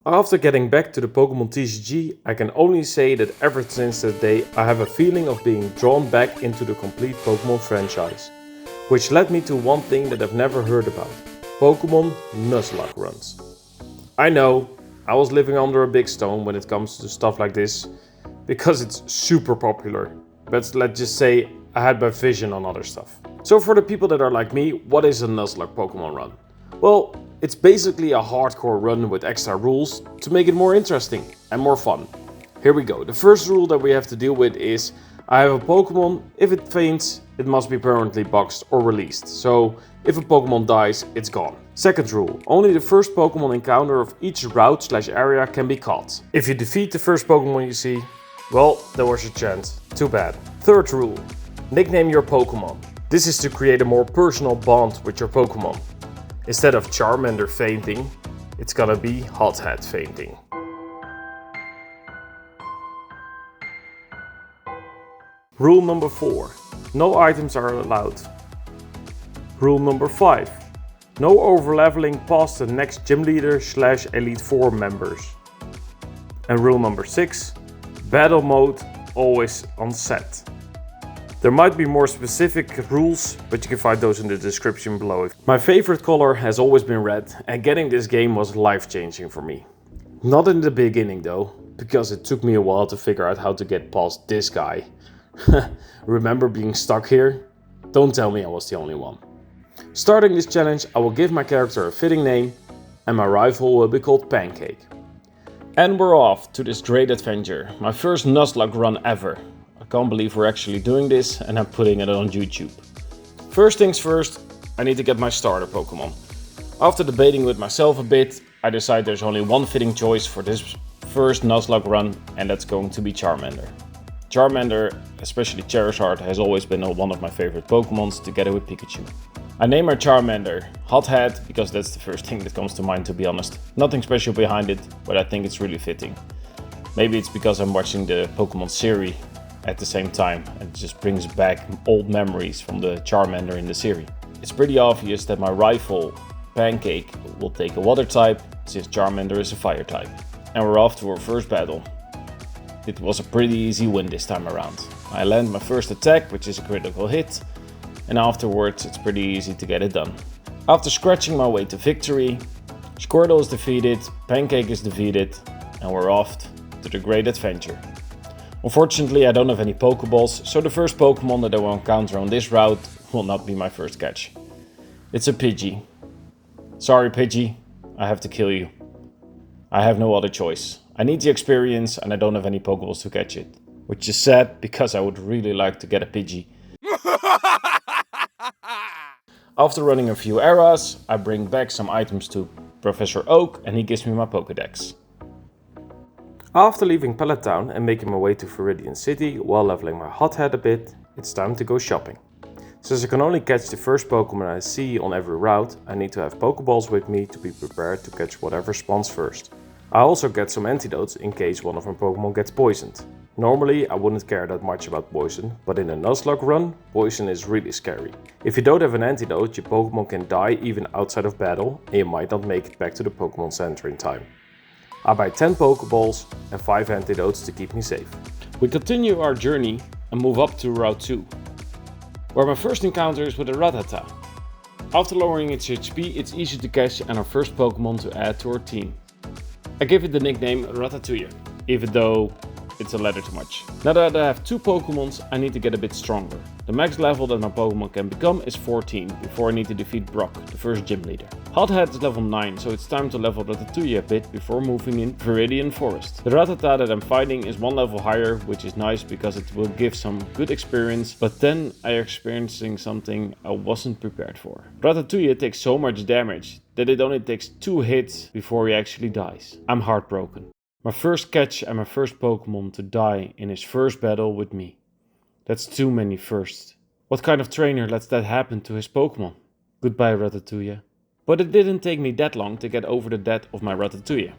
After getting back to the Pokémon TCG, I can only say that ever since that day I have a feeling of being drawn back into the complete Pokémon franchise. Which led me to one thing that I've never heard about: Pokémon Nuzlocke runs. I know, I was living under a big stone when it comes to stuff like this, because it's super popular, but let's just say I had my vision on other stuff. So for the people that are like me, what is a Nuzlocke Pokémon run? Well, it's basically a hardcore run with extra rules to make it more interesting and more fun. Here we go. The first rule that we have to deal with is I have a Pokémon. If it faints, it must be permanently boxed or released. So if a Pokémon dies, it's gone. Second rule, only the first Pokémon encounter of each route/area can be caught. If you defeat the first Pokémon you see, well, there was your chance. Too bad. Third rule, nickname your Pokémon. This is to create a more personal bond with your Pokémon. Instead of Charmander fainting, it's gonna be Hothead fainting. Rule number 4. No items are allowed. Rule number 5. No overleveling past the next gym leader/Elite 4 members. And rule number 6. Battle mode always on set. There might be more specific rules, but you can find those in the description below. My favorite color has always been red, and getting this game was life-changing for me. Not in the beginning though, because it took me a while to figure out how to get past this guy. Remember being stuck here? Don't tell me I was the only one. Starting this challenge, I will give my character a fitting name, and my rival will be called Pancake. And we're off to this great adventure, my first Nuzlocke run ever. I can't believe we're actually doing this and I'm putting it on YouTube. First things first, I need to get my starter Pokémon. After debating with myself a bit, I decide there's only one fitting choice for this first Nuzlocke run, and that's going to be Charmander. Charmander, especially Charizard, has always been one of my favorite Pokémons together with Pikachu. I name her Charmander Hothead because that's the first thing that comes to mind, to be honest. Nothing special behind it, but I think it's really fitting. Maybe it's because I'm watching the Pokémon series at the same time, and it just brings back old memories from the Charmander in the series. It's pretty obvious that my rival, Pancake, will take a water type, since Charmander is a fire type. And we're off to our first battle. It was a pretty easy win this time around. I land my first attack, which is a critical hit, and afterwards it's pretty easy to get it done. After scratching my way to victory, Squirtle is defeated, Pancake is defeated, and we're off to the great adventure. Unfortunately, I don't have any Pokeballs, so the first Pokemon that I will encounter on this route will not be my first catch. It's a Pidgey. Sorry Pidgey, I have to kill you. I have no other choice. I need the experience and I don't have any Pokeballs to catch it. Which is sad, because I would really like to get a Pidgey. After running a few eras, I bring back some items to Professor Oak and he gives me my Pokédex. After leaving Pallet Town and making my way to Viridian City while leveling my Hothead a bit, it's time to go shopping. Since I can only catch the first Pokemon I see on every route, I need to have Pokeballs with me to be prepared to catch whatever spawns first. I also get some antidotes in case one of my Pokemon gets poisoned. Normally I wouldn't care that much about poison, but in a Nuzlocke run, poison is really scary. If you don't have an antidote, your Pokemon can die even outside of battle and you might not make it back to the Pokemon Center in time. I buy 10 Pokeballs and 5 antidotes to keep me safe. We continue our journey and move up to Route 2, where my first encounter is with a Rattata. After lowering its HP, it's easy to catch and our first Pokemon to add to our team. I give it the nickname Ratatouille, even though it's a letter too much. Now that I have 2 Pokemons, I need to get a bit stronger. The max level that my Pokemon can become is 14, before I need to defeat Brock, the first gym leader. Hothead is level 9, so it's time to level Ratatouille a bit before moving in Viridian Forest. The Rattata that I'm fighting is 1 level higher, which is nice because it will give some good experience, but then I am experiencing something I wasn't prepared for. Ratatouille takes so much damage that it only takes 2 hits before he actually dies. I'm heartbroken. My first catch and my first Pokemon to die in his first battle with me. That's too many firsts. What kind of trainer lets that happen to his Pokemon? Goodbye Ratatouille. But it didn't take me that long to get over the death of my Ratatouille.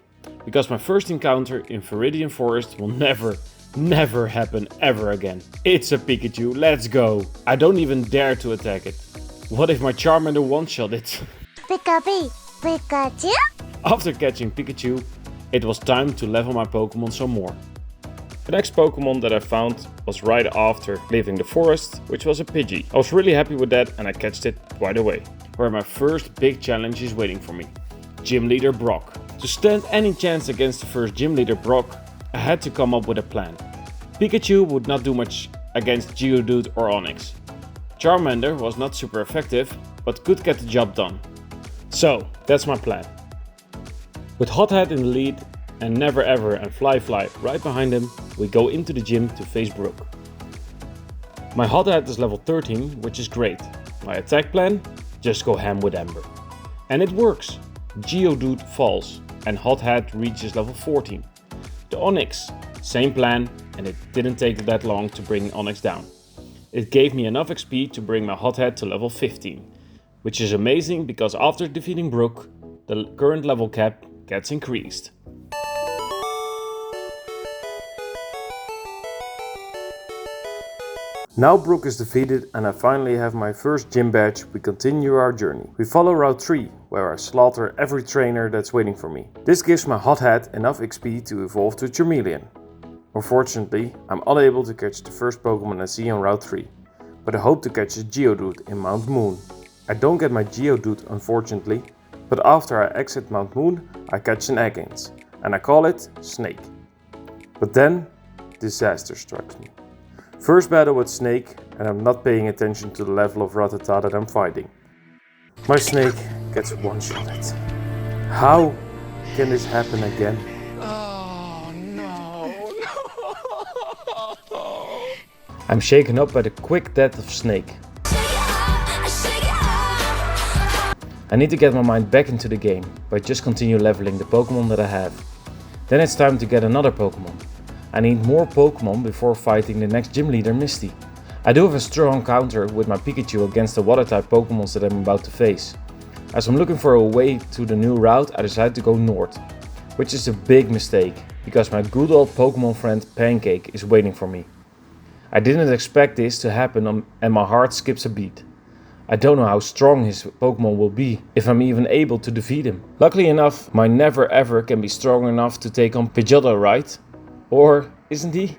Because my first encounter in Viridian Forest will never happen ever again. It's a Pikachu, let's go. I don't even dare to attack it. What if my Charmander one-shot it? Pikachu? After catching Pikachu, It was time to level my Pokémon some more. The next Pokémon that I found was right after leaving the forest, which was a Pidgey. I was really happy with that and I catched it right away. Where my first big challenge is waiting for me. Gym Leader Brock. To stand any chance against the first Gym Leader Brock, I had to come up with a plan. Pikachu would not do much against Geodude or Onix. Charmander was not super effective, but could get the job done. So, that's my plan. With Hothead in the lead and Never Ever and Fly right behind him, we go into the gym to face Brook. My Hothead is level 13, which is great. My attack plan? Just go ham with Ember. And it works. Geodude falls and Hothead reaches level 14. The Onix, same plan, and it didn't take that long to bring Onix down. It gave me enough XP to bring my Hothead to level 15, which is amazing because after defeating Brook, the current level cap gets increased. Now Brook is defeated and I finally have my first gym badge. We continue our journey. We follow Route 3, where I slaughter every trainer that's waiting for me. This gives my Hothead enough XP to evolve to Charmeleon. Unfortunately, I'm unable to catch the first Pokémon I see on Route 3, but I hope to catch a Geodude in Mount Moon. I don't get my Geodude unfortunately, but after I exit Mount Moon, I catch an Eggins, and I call it Snake. But then, disaster strikes me. First battle with Snake, and I'm not paying attention to the level of Rattata that I'm fighting. My Snake gets one-shotted. How can this happen again? I'm shaken up by the quick death of Snake. I need to get my mind back into the game, but just continue leveling the Pokémon that I have. Then it's time to get another Pokémon. I need more Pokémon before fighting the next gym leader, Misty. I do have a strong counter with my Pikachu against the water type Pokémon that I'm about to face. As I'm looking for a way to the new route, I decide to go north, which is a big mistake, because my good old Pokémon friend Pancake is waiting for me. I didn't expect this to happen and my heart skips a beat. I don't know how strong his Pokémon will be, if I'm even able to defeat him. Luckily enough, my Never Ever can be strong enough to take on Pidgeotto, right? Or isn't he?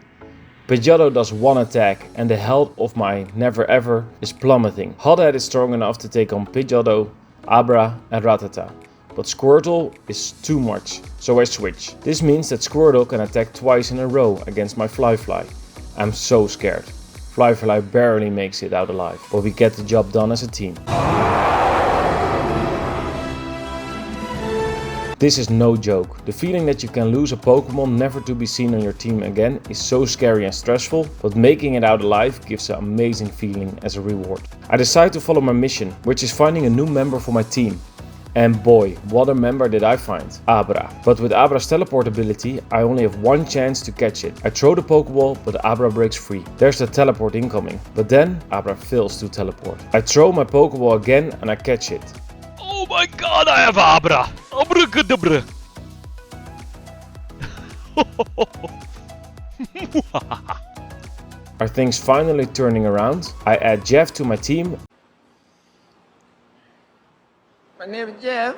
Pidgeotto does one attack and the health of my Never Ever is plummeting. Hothead is strong enough to take on Pidgeotto, Abra and Rattata. But Squirtle is too much, so I switch. This means that Squirtle can attack twice in a row against my Fly. I'm so scared. Fly barely makes it out alive, but we get the job done as a team. This is no joke. The feeling that you can lose a Pokémon never to be seen on your team again is so scary and stressful, but making it out alive gives an amazing feeling as a reward. I decide to follow my mission, which is finding a new member for my team. And boy, what a member did I find, Abra. But with Abra's teleport ability, I only have one chance to catch it. I throw the Pokeball, but Abra breaks free. There's the teleport incoming, but then Abra fails to teleport. I throw my Pokeball again and I catch it. Oh my god, I have Abra! Abracadabra! Are things finally turning around? I add Jeff to my team. My name is Jeff.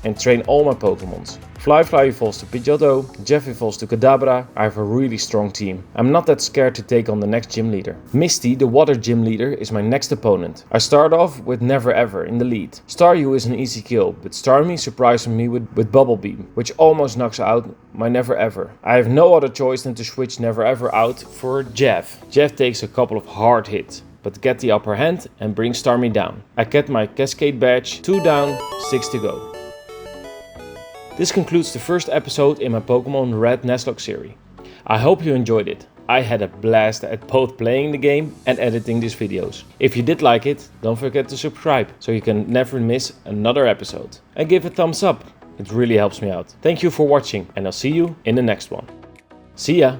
And train all my Pokémons. Fly evolves to Pidgeotto, Jeff evolves to Kadabra. I have a really strong team. I'm not that scared to take on the next gym leader. Misty, the water gym leader, is my next opponent. I start off with Never Ever in the lead. Staryu is an easy kill, but Starmie surprises me with Bubble Beam, which almost knocks out my Never Ever. I have no other choice than to switch Never Ever out for Jeff. Jeff takes a couple of hard hits, but get the upper hand and bring Starmie down. I get my Cascade badge, 2 down, 6 to go. This concludes the first episode in my Pokémon Red Nuzlocke series. I hope you enjoyed it. I had a blast at both playing the game and editing these videos. If you did like it, don't forget to subscribe so you can never miss another episode. And give a thumbs up, it really helps me out. Thank you for watching and I'll see you in the next one. See ya!